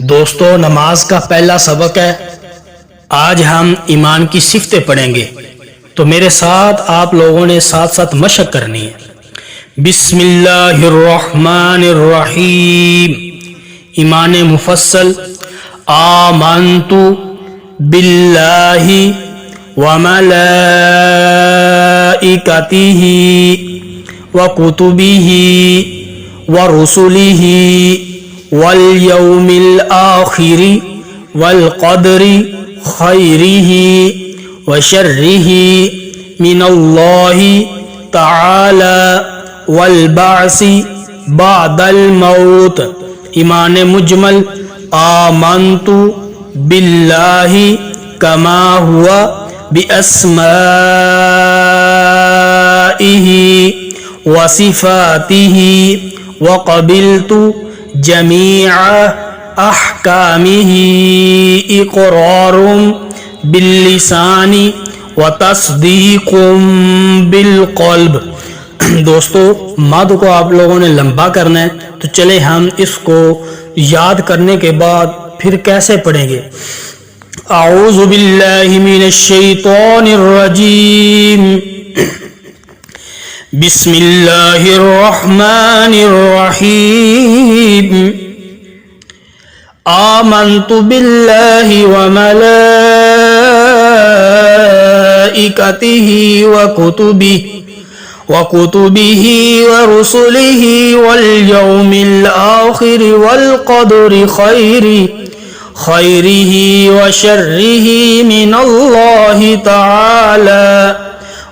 दोस्तों, नमाज का पहला सबक है। आज हम ईमान की सिफ्तें पढ़ेंगे, तो मेरे साथ आप लोगों ने साथ साथ मशक करनी है। बिस्मिल्लाहिर्रहमानिर्रहीम। ईमान मुफस्सल। आमन्तु बिल्लाहि व मलाइकतिही व कुतुबिही व रुसुलिही वल यौमिल आखिरी वल क़दरी खैरिही व शर्रिही मिनल्लाहि तआला वल बासी बादल मौत। ईमान मुजमल। आमन्तु बिल्लाहि कमा हुआ बिअस्माइही व सिफातिही व क़बिलतु जमीअ अहकामिही इक़रारुम बिल्लिसानी व तस्दीक़ुम बिलक़ल्ब। दोस्तों, मद को आप लोगों ने लंबा करना है, तो चले हम इसको याद करने के बाद फिर कैसे पढ़ेंगे। आऊज़ु बिल्लाहि मिनश शैतानिर रजीम। बिस्मिल्लाहिर्रहमानिर्रहीम। आमन्तु बिल्लाहि व मलाइकतिही व कुतुबिही व रुसुलिही वल यौमिल आखिरि वल क़दरि खैरिही व शर्रिही मिनल्लाहि तआला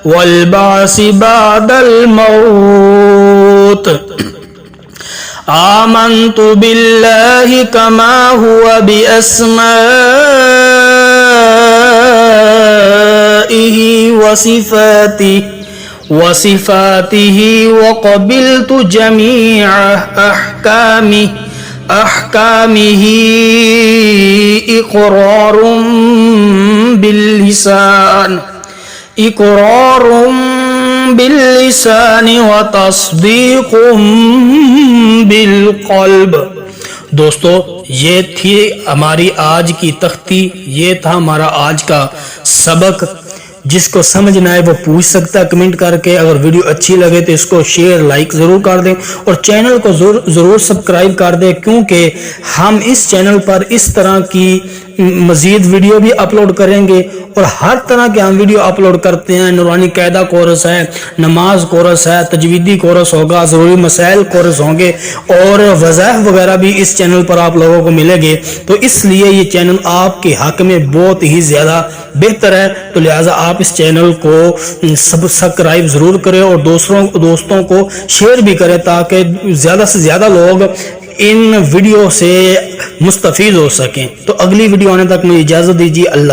वल बासी बादल मौत। आमन्तु बिल्लाहि कमा हुआ बिअस्माइही व सिफातिही व क़बिलतु जमीअ अहकामिही इक़रारुम बिल्लिसानी व तस्दीक़ुम बिलक़ल्ब। दोस्तों, ये थी हमारी आज की तख्ती, ये था हमारा आज का सबक। जिसको समझना है वो पूछ सकता है कमेंट करके। अगर वीडियो अच्छी लगे तो इसको शेयर लाइक ज़रूर कर दें और चैनल को ज़रूर सब्सक्राइब कर दें, क्योंकि हम इस चैनल पर इस तरह की मज़ीद वीडियो भी अपलोड करेंगे और हर तरह के हम वीडियो अपलोड करते हैं। नूरानी कायदा कोर्स है, नमाज कोर्स है, तजवीदी कोर्स होगा, ज़रूरी मसाइल कोर्स होंगे और वज़ाइफ वगैरह भी इस चैनल पर आप लोगों को मिलेंगे। तो इसलिए ये चैनल आपके हक में बहुत ही ज़्यादा बेहतर है, तो लिहाजा आप इस चैनल को सब्सक्राइब ज़रूर करें और दोस्तों को शेयर भी करें, ताकि ज़्यादा से ज़्यादा लोग इन वीडियो से मुस्तफ़ीज़ हो सकें। तो अगली वीडियो आने तक मुझे इजाज़त दीजिए। अल्लाह।